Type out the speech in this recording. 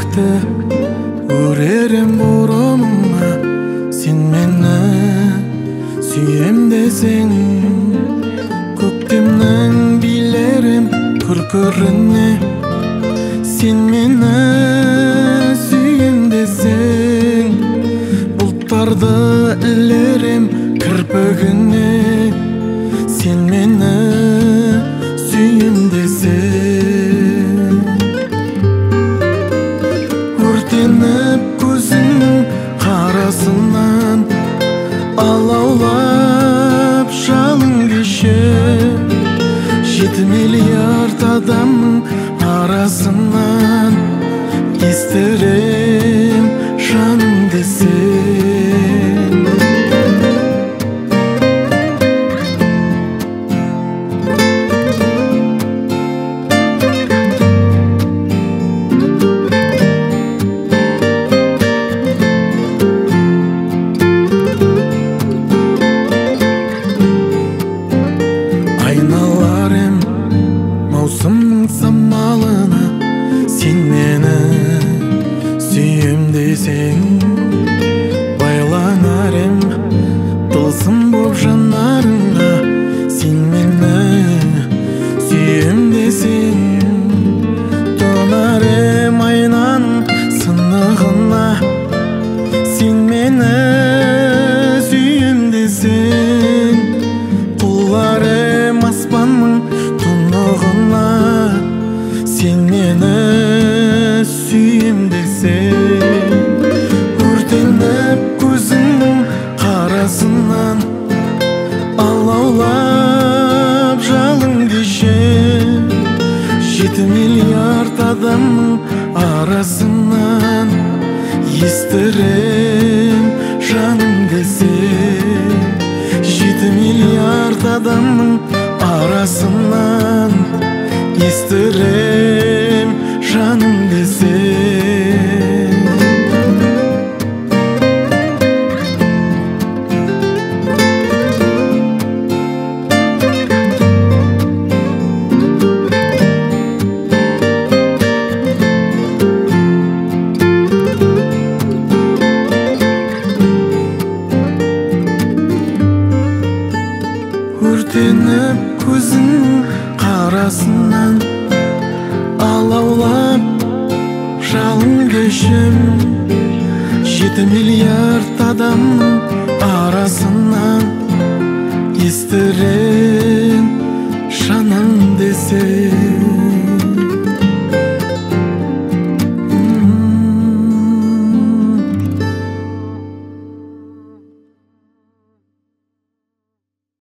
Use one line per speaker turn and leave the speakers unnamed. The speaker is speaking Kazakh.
айлакты өререм бурума, сен мени сүйем десең. Көктемнің билерим күркөрүнө, сен мени сүйем десең. Бұлттарды ілерем кірпігіне, сен мені сүйем десең. Өртеніп көзіңнің қарасынан, алаулап жалын кешіп, 7 миллиард адамның арасынан естірем жаным десең. Айналарым маусымның самалына, сен мені сүйем десең. Байланарым тылсым боп жанарыңа, сен мені сүйем десең. Тонарым айнаның сынығына, сен мені сүйем десең. Құларым аспанның тұнығына, сен мені сүйем десең. Өртеніп көзіңнің қарасынан, алаулап жалын кешіп, 7 миллиард адамның арасынан естірем жаным десең. 7 миллиард адамның арасынан естірем жаным десең. Өртеніп көзіңнің қарасынан, алаулап жалын кешіп, 7 миллиард адамның арасынан естірем жаным десең.